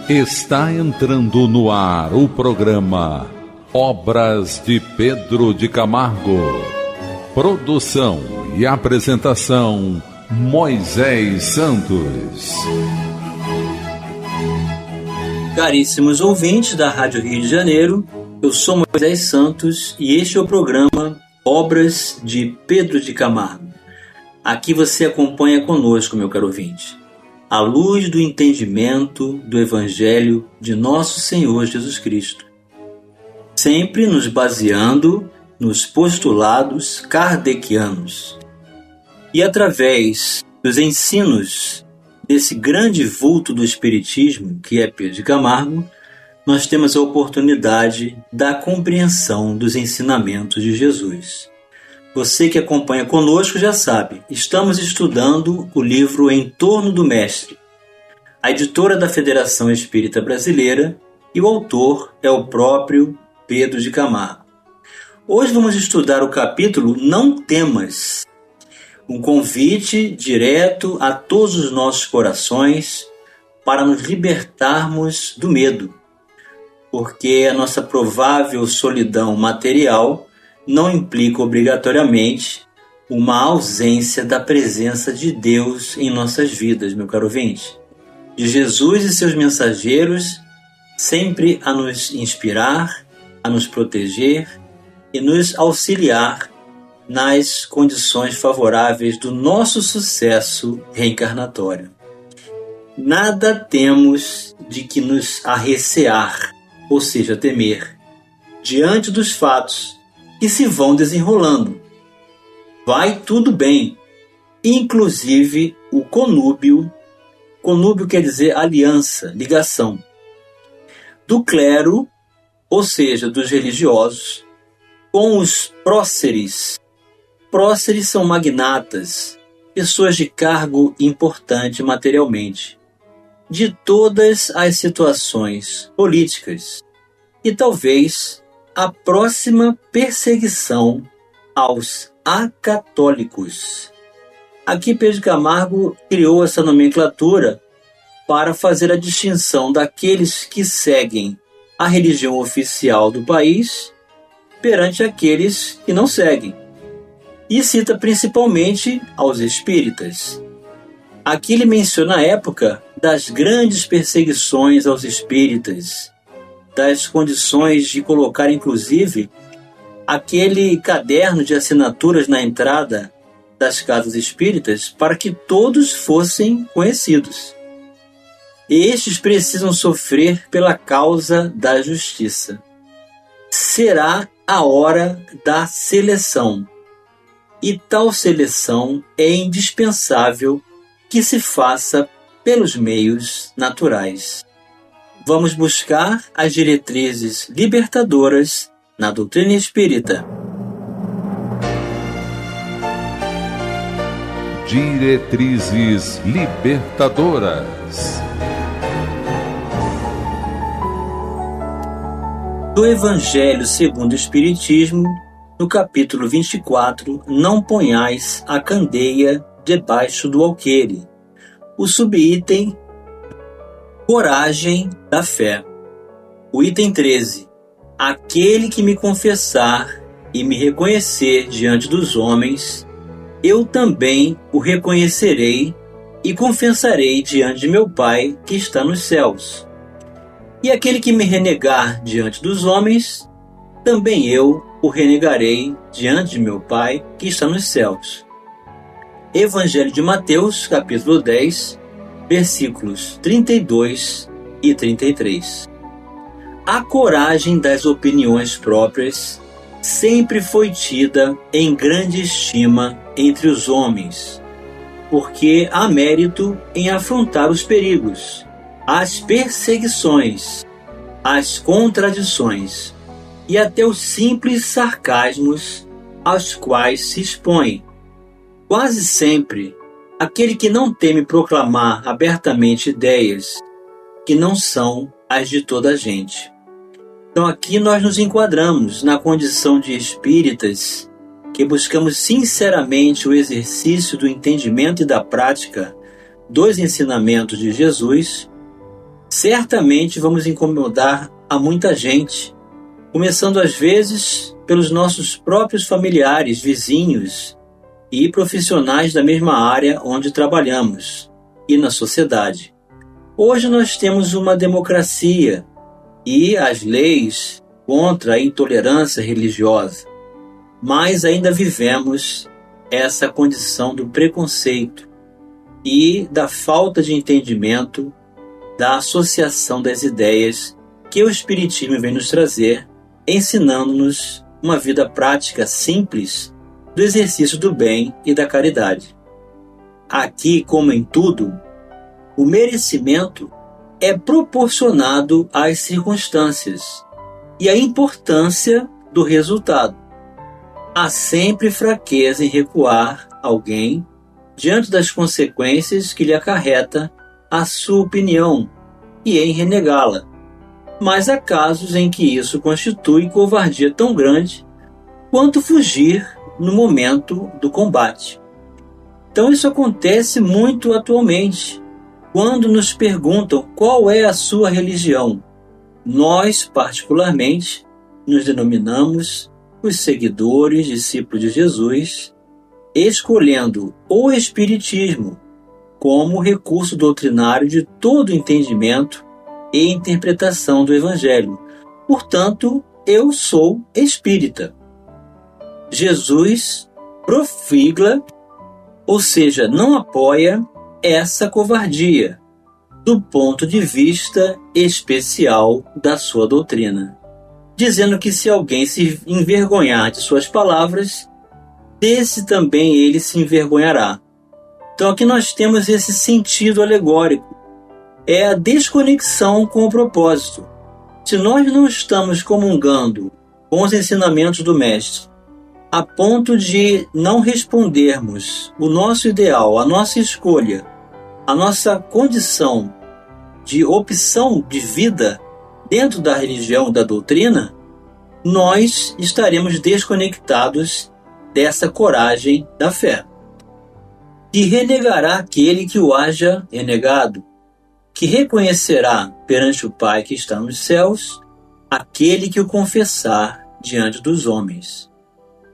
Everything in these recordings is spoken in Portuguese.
Está entrando no ar o programa Obras de Pedro de Camargo. Produção e apresentação Moisés Santos. Caríssimos ouvintes da Rádio Rio de Janeiro, eu sou Moisés Santos e este é o programa Obras de Pedro de Camargo. Aqui você acompanha conosco, meu caro ouvinte, à luz do entendimento do Evangelho de Nosso Senhor Jesus Cristo, sempre nos baseando nos postulados kardecianos. E através dos ensinos desse grande vulto do Espiritismo, que é Pedro de Camargo, nós temos a oportunidade da compreensão dos ensinamentos de Jesus. Você que acompanha conosco já sabe, estamos estudando o livro Em Torno do Mestre, a editora da Federação Espírita Brasileira, e o autor é o próprio Pedro de Camargo. Hoje vamos estudar o capítulo Não Temas, um convite direto a todos os nossos corações para nos libertarmos do medo, porque a nossa provável solidão material não implica obrigatoriamente uma ausência da presença de Deus em nossas vidas, meu caro ouvinte. De Jesus e seus mensageiros, sempre a nos inspirar, a nos proteger e nos auxiliar nas condições favoráveis do nosso sucesso reencarnatório. Nada temos de que nos arrecear, ou seja, temer, diante dos fatos que se vão desenrolando. Vai tudo bem, inclusive o conúbio. Conúbio quer dizer aliança, ligação, do clero, ou seja, dos religiosos, com os próceres. Próceres são magnatas, pessoas de cargo importante materialmente, de todas as situações políticas, e talvez a próxima perseguição aos acatólicos. Aqui Pedro de Camargo criou essa nomenclatura para fazer a distinção daqueles que seguem a religião oficial do país perante aqueles que não seguem. E cita principalmente aos espíritas. Aqui ele menciona a época das grandes perseguições aos espíritas, das condições de colocar, inclusive, aquele caderno de assinaturas na entrada das casas espíritas para que todos fossem conhecidos. Estes precisam sofrer pela causa da justiça. Será a hora da seleção, e tal seleção é indispensável que se faça pelos meios naturais. Vamos buscar as diretrizes libertadoras na doutrina espírita. Diretrizes libertadoras. Do Evangelho segundo o Espiritismo, no capítulo 24, Não ponhais a candeia debaixo do alqueire. O subitem Coragem da fé. O item 13. Aquele que me confessar e me reconhecer diante dos homens, eu também o reconhecerei e confessarei diante de meu Pai que está nos céus. E aquele que me renegar diante dos homens, também eu o renegarei diante de meu Pai que está nos céus. Evangelho de Mateus, capítulo 10, versículos 32 e 33. A coragem das opiniões próprias sempre foi tida em grande estima entre os homens, porque há mérito em afrontar os perigos, as perseguições, as contradições e até os simples sarcasmos aos quais se expõe. Quase sempre, aquele que não teme proclamar abertamente ideias que não são as de toda a gente. Então aqui nós nos enquadramos na condição de espíritas que buscamos sinceramente o exercício do entendimento e da prática dos ensinamentos de Jesus, certamente vamos incomodar a muita gente, começando às vezes pelos nossos próprios familiares, vizinhos e profissionais da mesma área onde trabalhamos e na sociedade. Hoje nós temos uma democracia e as leis contra a intolerância religiosa, mas ainda vivemos essa condição do preconceito e da falta de entendimento da associação das ideias que o Espiritismo vem nos trazer, ensinando-nos uma vida prática simples do exercício do bem e da caridade. Aqui, como em tudo, o merecimento é proporcionado às circunstâncias e à importância do resultado. Há sempre fraqueza em recuar alguém diante das consequências que lhe acarreta a sua opinião e em renegá-la. Mas há casos em que isso constitui covardia tão grande quanto fugir no momento do combate. Então isso acontece muito atualmente. Quando nos perguntam qual é a sua religião, nós, particularmente, nos denominamos os seguidores, discípulos de Jesus, escolhendo o Espiritismo como recurso doutrinário de todo entendimento e interpretação do Evangelho. Portanto, eu sou espírita. Jesus profigla, ou seja, não apoia essa covardia do ponto de vista especial da sua doutrina, dizendo que se alguém se envergonhar de suas palavras, desse também ele se envergonhará. Então aqui nós temos esse sentido alegórico, é a desconexão com o propósito. Se nós não estamos comungando com os ensinamentos do Mestre, a ponto de não respondermos o nosso ideal, a nossa escolha, a nossa condição de opção de vida dentro da religião, da doutrina, nós estaremos desconectados dessa coragem da fé. Que renegará aquele que o haja renegado, que reconhecerá perante o Pai que está nos céus aquele que o confessar diante dos homens.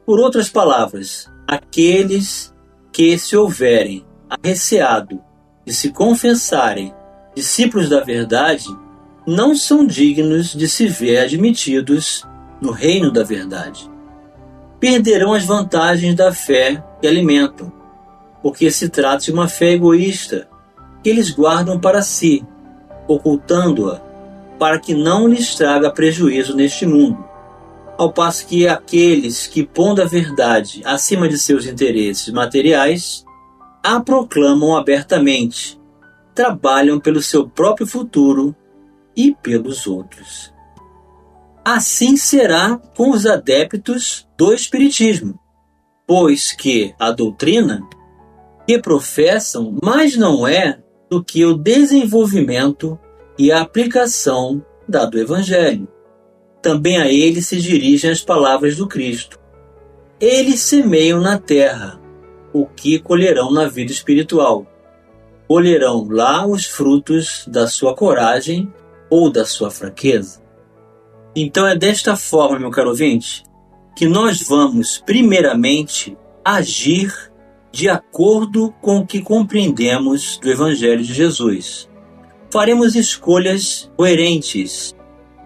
Por outras palavras, aqueles que se houverem arreceado de se confessarem discípulos da verdade, não são dignos de se ver admitidos no reino da verdade. Perderão as vantagens da fé que alimentam, porque se trata de uma fé egoísta, que eles guardam para si, ocultando-a, para que não lhes traga prejuízo neste mundo. Ao passo que aqueles que, pondo a verdade acima de seus interesses materiais, a proclamam abertamente, trabalham pelo seu próprio futuro e pelos outros. Assim será com os adeptos do Espiritismo, pois que a doutrina que professam mais não é do que o desenvolvimento e a aplicação do Evangelho. Também a eles se dirigem as palavras do Cristo. Eles semeiam na terra o que colherão na vida espiritual. Colherão lá os frutos da sua coragem ou da sua fraqueza. Então é desta forma, meu caro ouvinte, que nós vamos primeiramente agir de acordo com o que compreendemos do Evangelho de Jesus. Faremos escolhas coerentes,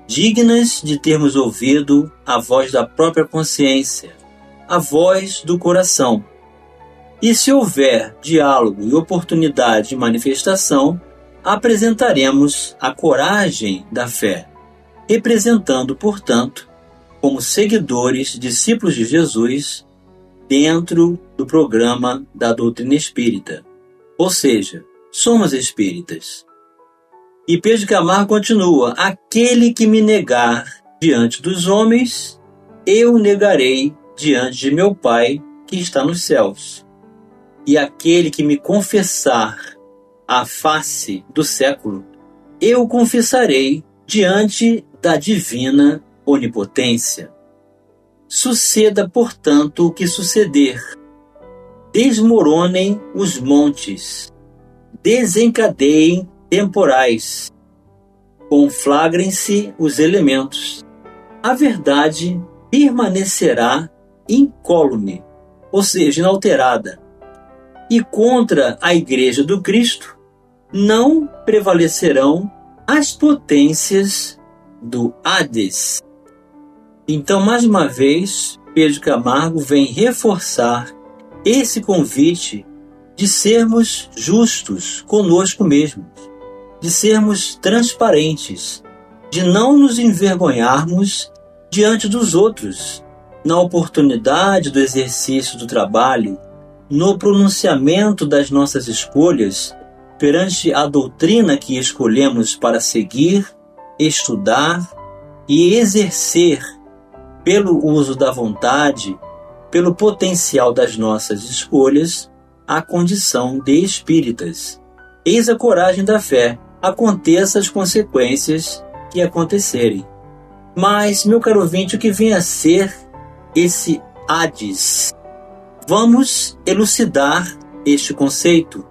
dignas de termos ouvido a voz da própria consciência, a voz do coração. E se houver diálogo e oportunidade de manifestação, apresentaremos a coragem da fé, representando, portanto, como seguidores, discípulos de Jesus, dentro do programa da doutrina espírita. Ou seja, somos espíritas. E Pedro de Camargo continua: aquele que me negar diante dos homens, eu negarei diante de meu Pai que está nos céus. E aquele que me confessar à face do século, eu confessarei diante da divina onipotência. Suceda, portanto, o que suceder. Desmoronem os montes, desencadeiem temporais, conflagrem-se os elementos. A verdade permanecerá incólume, ou seja, inalterada. E contra a Igreja do Cristo não prevalecerão as potências do Hades. Então, mais uma vez, Pedro Camargo vem reforçar esse convite de sermos justos conosco mesmos, de sermos transparentes, de não nos envergonharmos diante dos outros, na oportunidade do exercício do trabalho, no pronunciamento das nossas escolhas, perante a doutrina que escolhemos para seguir, estudar e exercer pelo uso da vontade, pelo potencial das nossas escolhas, a condição de espíritas. Eis a coragem da fé, aconteça as consequências que acontecerem. Mas, meu caro ouvinte, o que vem a ser esse Hades? Vamos elucidar este conceito.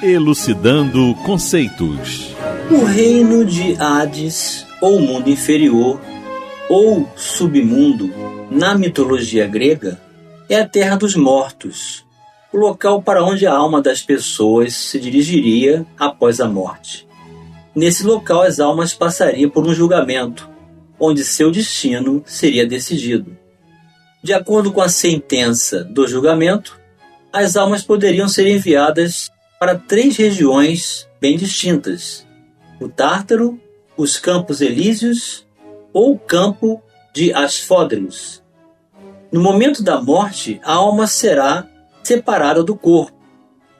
Elucidando conceitos. O reino de Hades, ou mundo inferior, ou submundo, na mitologia grega, é a terra dos mortos, o local para onde a alma das pessoas se dirigiria após a morte. Nesse local, as almas passariam por um julgamento, onde seu destino seria decidido. De acordo com a sentença do julgamento, as almas poderiam ser enviadas para 3 regiões bem distintas: o Tártaro, os Campos Elíseos ou o campo de Asfódelos. No momento da morte, a alma será separada do corpo,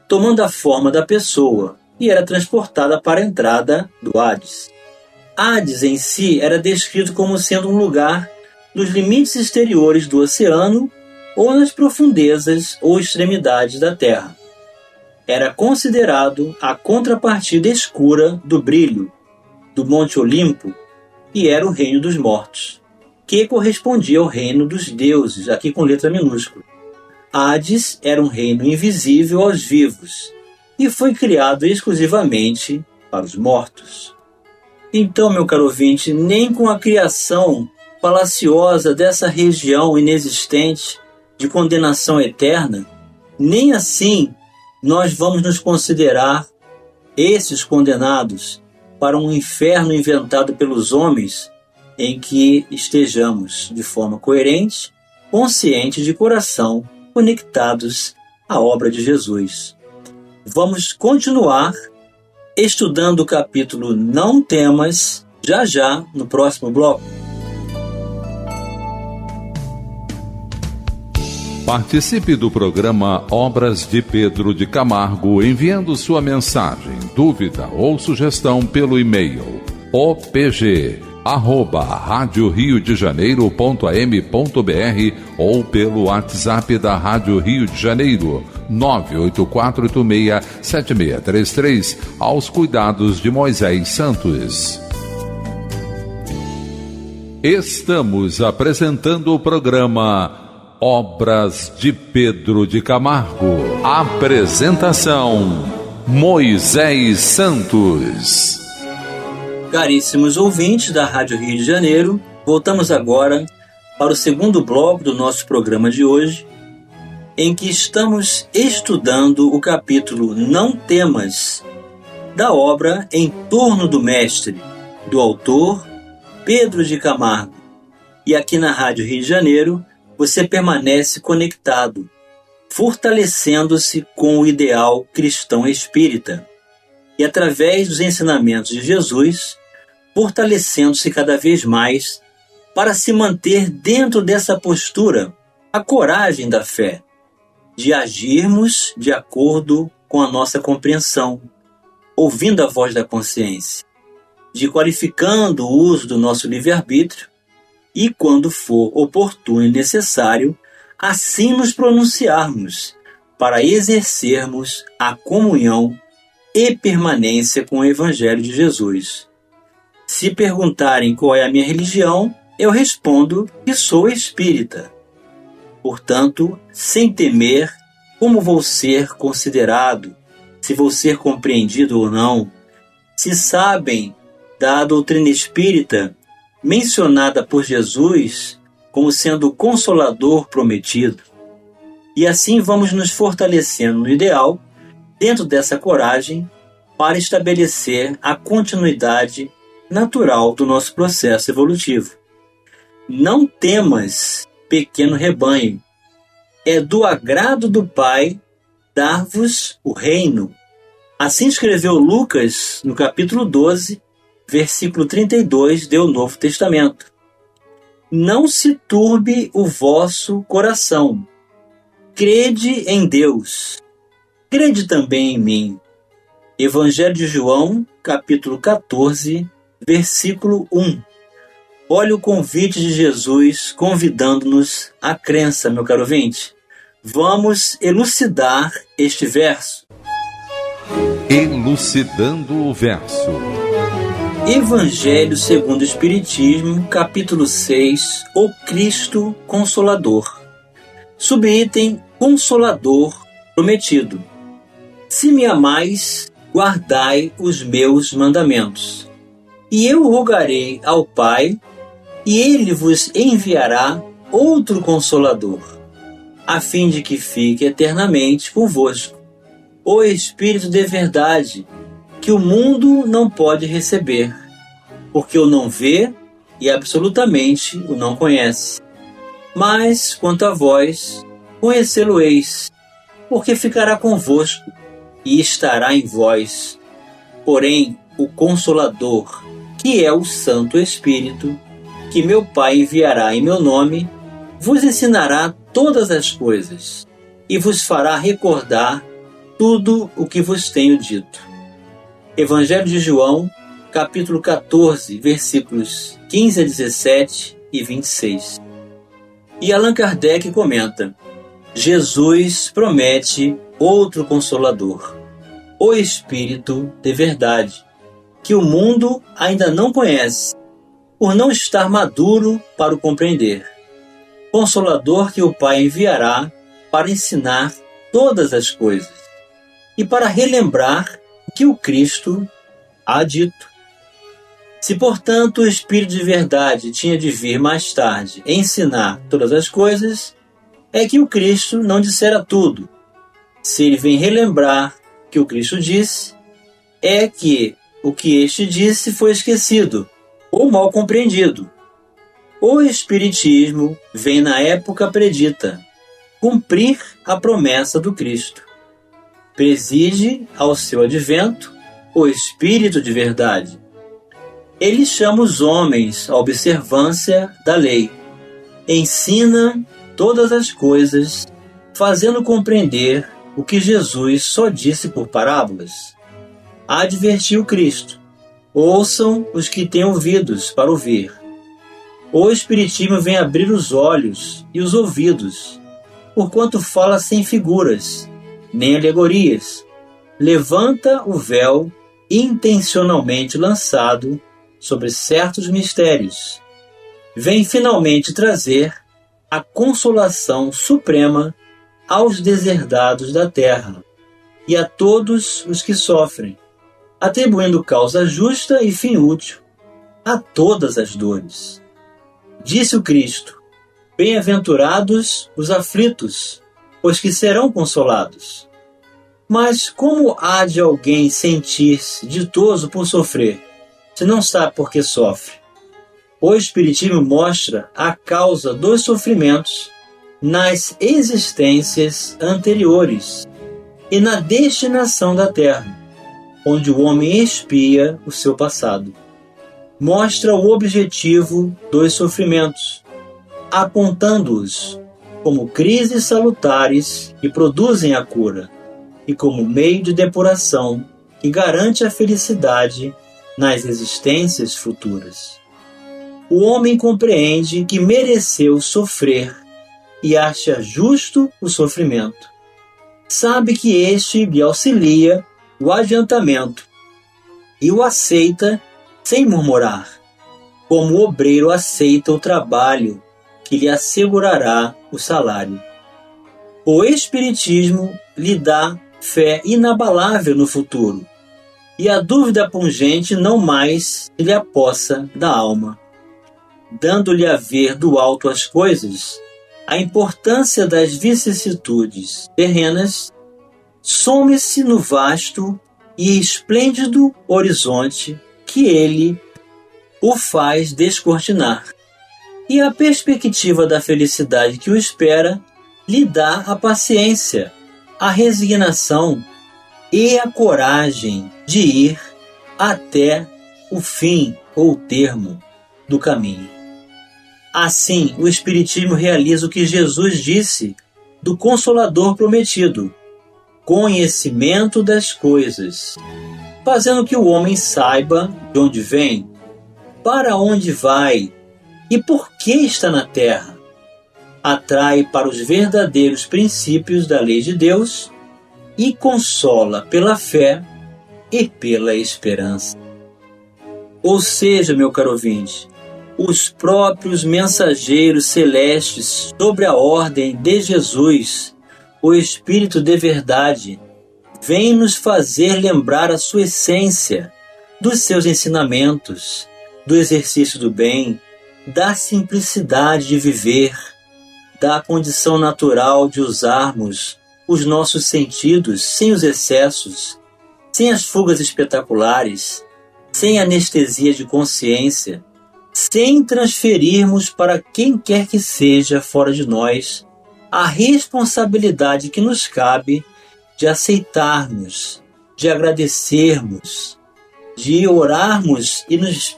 tomando a forma da pessoa, e era transportada para a entrada do Hades. Hades em si era descrito como sendo um lugar nos limites exteriores do oceano ou nas profundezas ou extremidades da terra. Era considerado a contrapartida escura do brilho do Monte Olimpo e era o reino dos mortos, que correspondia ao reino dos deuses, aqui com letra minúscula. Hades era um reino invisível aos vivos e foi criado exclusivamente para os mortos. Então, meu caro ouvinte, nem com a criação falaciosa dessa região inexistente de condenação eterna, nem assim nós vamos nos considerar esses condenados para um inferno inventado pelos homens, em que estejamos de forma coerente, consciente de coração, conectados à obra de Jesus. Vamos continuar estudando o capítulo Não Temas, já no próximo bloco. Participe do programa Obras de Pedro de Camargo enviando sua mensagem, dúvida ou sugestão pelo e-mail opg@radioriodejaneiro.am.br ou pelo WhatsApp da Rádio Rio de Janeiro 984867633 aos cuidados de Moisés Santos. Estamos apresentando o programa Obras de Pedro de Camargo. Apresentação: Moisés Santos. Caríssimos ouvintes da Rádio Rio de Janeiro, voltamos agora para o segundo bloco do nosso programa de hoje, em que estamos estudando o capítulo Não Temas, da obra Em Torno do Mestre, do autor Pedro de Camargo. E aqui na Rádio Rio de Janeiro, você permanece conectado, fortalecendo-se com o ideal cristão espírita e, através dos ensinamentos de Jesus, fortalecendo-se cada vez mais para se manter dentro dessa postura, a coragem da fé, de agirmos de acordo com a nossa compreensão, ouvindo a voz da consciência, de qualificando o uso do nosso livre-arbítrio e, quando for oportuno e necessário, assim nos pronunciarmos para exercermos a comunhão e permanência com o Evangelho de Jesus. Se perguntarem qual é a minha religião, eu respondo que sou espírita. Portanto, sem temer como vou ser considerado, se vou ser compreendido ou não, se sabem da doutrina espírita mencionada por Jesus como sendo o Consolador prometido. E assim vamos nos fortalecendo no ideal, dentro dessa coragem, para estabelecer a continuidade natural do nosso processo evolutivo. Não temas, pequeno rebanho, é do agrado do Pai dar-vos o reino. Assim escreveu Lucas no capítulo 12, versículo 32 do Novo Testamento. Não se turbe o vosso coração. Crede em Deus. Crede também em mim. Evangelho de João, capítulo 14, versículo 1. Olha o convite de Jesus convidando-nos à crença, meu caro ouvinte. Vamos elucidar este verso. Elucidando o verso. Evangelho segundo o Espiritismo, capítulo 6, O Cristo Consolador. Subitem Consolador prometido. Se me amais, guardai os meus mandamentos. E eu rogarei ao Pai, e ele vos enviará outro Consolador, a fim de que fique eternamente convosco, o Espírito de verdade, que o mundo não pode receber, porque o não vê e absolutamente o não conhece. Mas, quanto a vós, conhecê-lo-eis, porque ficará convosco e estará em vós. Porém, o Consolador, que é o Santo Espírito, que meu Pai enviará em meu nome, vos ensinará todas as coisas e vos fará recordar tudo o que vos tenho dito. Evangelho de João, capítulo 14, versículos 15 a 17 e 26. E Allan Kardec comenta: Jesus promete outro Consolador, o Espírito de verdade, que o mundo ainda não conhece, por não estar maduro para o compreender. Consolador que o Pai enviará para ensinar todas as coisas e para relembrar o que o Cristo há dito. Se, portanto, o Espírito de verdade tinha de vir mais tarde ensinar todas as coisas, é que o Cristo não dissera tudo. Se ele vem relembrar o que o Cristo disse, é que o que este disse foi esquecido ou mal compreendido. O Espiritismo vem na época predita, cumprir a promessa do Cristo. Preside ao seu advento o Espírito de verdade. Ele chama os homens à observância da lei. Ensina todas as coisas, fazendo compreender o que Jesus só disse por parábolas. Advertiu Cristo: ouçam os que têm ouvidos para ouvir. O Espiritismo vem abrir os olhos e os ouvidos, porquanto fala sem figuras, nem alegorias. Levanta o véu intencionalmente lançado sobre certos mistérios. Vem finalmente trazer a consolação suprema aos deserdados da terra e a todos os que sofrem, atribuindo causa justa e fim útil a todas as dores. Disse o Cristo: bem-aventurados os aflitos, pois que serão consolados. Mas como há de alguém sentir-se ditoso por sofrer, se não sabe por que sofre? O Espiritismo mostra a causa dos sofrimentos nas existências anteriores e na destinação da Terra, onde o homem expia o seu passado. Mostra o objetivo dos sofrimentos, apontando-os como crises salutares que produzem a cura e como meio de depuração que garante a felicidade nas existências futuras. O homem compreende que mereceu sofrer e acha justo o sofrimento. Sabe que este lhe auxilia o adiantamento e o aceita sem murmurar, como o obreiro aceita o trabalho que lhe assegurará o salário. O Espiritismo lhe dá fé inabalável no futuro e a dúvida pungente não mais lhe apossa da alma, dando-lhe a ver do alto as coisas, a importância das vicissitudes terrenas some-se no vasto e esplêndido horizonte que ele o faz descortinar, e a perspectiva da felicidade que o espera lhe dá a paciência, a resignação e a coragem de ir até o fim ou termo do caminho. Assim, o Espiritismo realiza o que Jesus disse do Consolador prometido: conhecimento das coisas, fazendo que o homem saiba de onde vem, para onde vai e por que está na terra. Atrai para os verdadeiros princípios da lei de Deus e consola pela fé e pela esperança. Ou seja, meu caro ouvinte, os próprios mensageiros celestes sobre a ordem de Jesus, o Espírito de verdade, vêm nos fazer lembrar a sua essência, dos seus ensinamentos, do exercício do bem, da simplicidade de viver, da condição natural de usarmos os nossos sentidos sem os excessos, sem as fugas espetaculares, sem anestesia de consciência, sem transferirmos para quem quer que seja fora de nós a responsabilidade que nos cabe de aceitarmos, de agradecermos, de orarmos e nos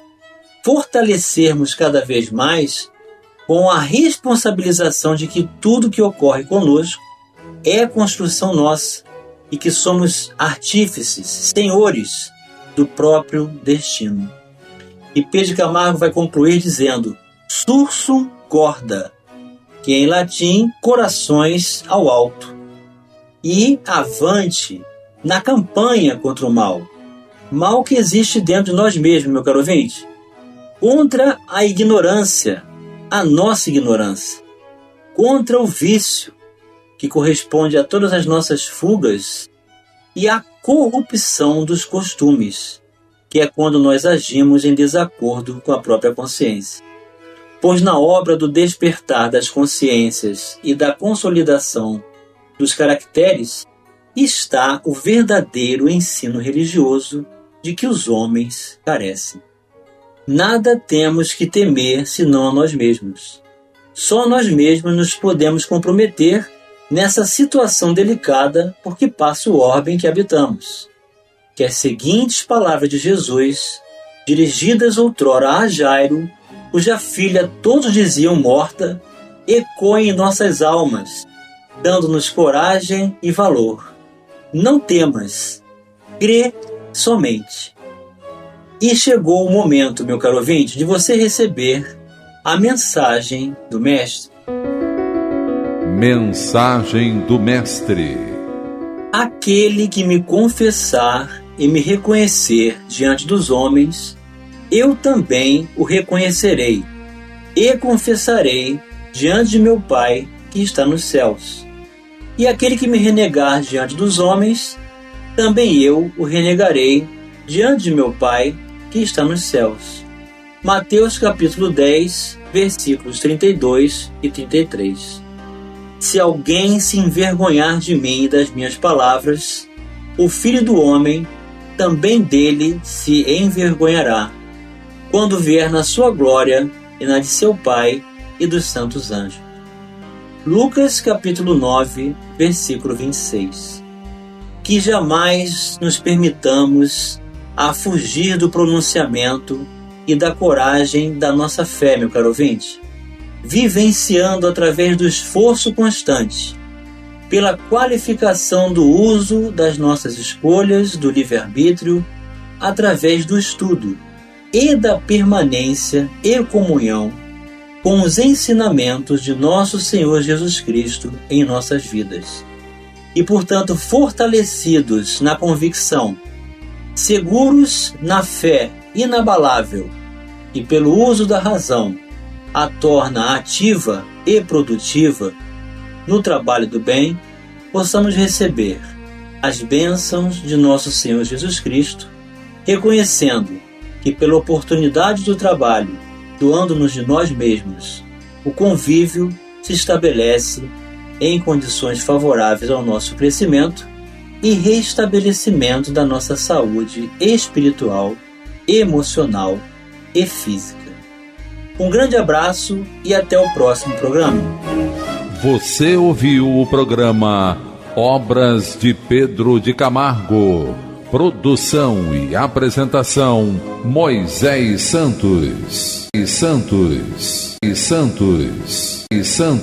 fortalecermos cada vez mais com a responsabilização de que tudo que ocorre conosco é construção nossa e que somos artífices, senhores do próprio destino. E Pedro de Camargo vai concluir dizendo: sursum corda, que em latim corações ao alto, e avante na campanha contra o mal, mal que existe dentro de nós mesmos, meu caro ouvinte, contra a ignorância, a nossa ignorância, contra o vício, que corresponde a todas as nossas fugas, e a corrupção dos costumes, que é quando nós agimos em desacordo com a própria consciência. Pois na obra do despertar das consciências e da consolidação dos caracteres está o verdadeiro ensino religioso de que os homens carecem. Nada temos que temer senão a nós mesmos. Só nós mesmos nos podemos comprometer nessa situação delicada por que passa o orbe em que habitamos. Que as seguintes palavras de Jesus, dirigidas outrora a Jairo, cuja filha todos diziam morta, ecoem em nossas almas, dando-nos coragem e valor. Não temas, crê somente. E chegou o momento, meu caro ouvinte, de você receber a mensagem do Mestre. Mensagem do Mestre. Aquele que me confessar e me reconhecer diante dos homens, eu também o reconhecerei e confessarei diante de meu Pai que está nos céus. E aquele que me renegar diante dos homens, também eu o renegarei diante de meu Pai que está nos céus. Mateus capítulo 10, versículos 32 e 33. Se alguém se envergonhar de mim e das minhas palavras, o Filho do Homem também dele se envergonhará, quando vier na sua glória e na de seu Pai e dos santos anjos. Lucas capítulo 9, versículo 26. Que jamais nos permitamos a fugir do pronunciamento e da coragem da nossa fé, meu caro ouvinte, vivenciando através do esforço constante, pela qualificação do uso das nossas escolhas, do livre-arbítrio, através do estudo e da permanência e comunhão com os ensinamentos de nosso Senhor Jesus Cristo em nossas vidas. E, portanto, fortalecidos na convicção, seguros na fé inabalável e pelo uso da razão, a torna ativa e produtiva no trabalho do bem, possamos receber as bênçãos de nosso Senhor Jesus Cristo reconhecendo que pela oportunidade do trabalho, doando-nos de nós mesmos, o convívio se estabelece em condições favoráveis ao nosso crescimento e restabelecimento da nossa saúde espiritual, emocional e física. Um grande abraço e até o próximo programa. Você ouviu o programa Obras de Pedro de Camargo. Produção e apresentação Moisés Santos.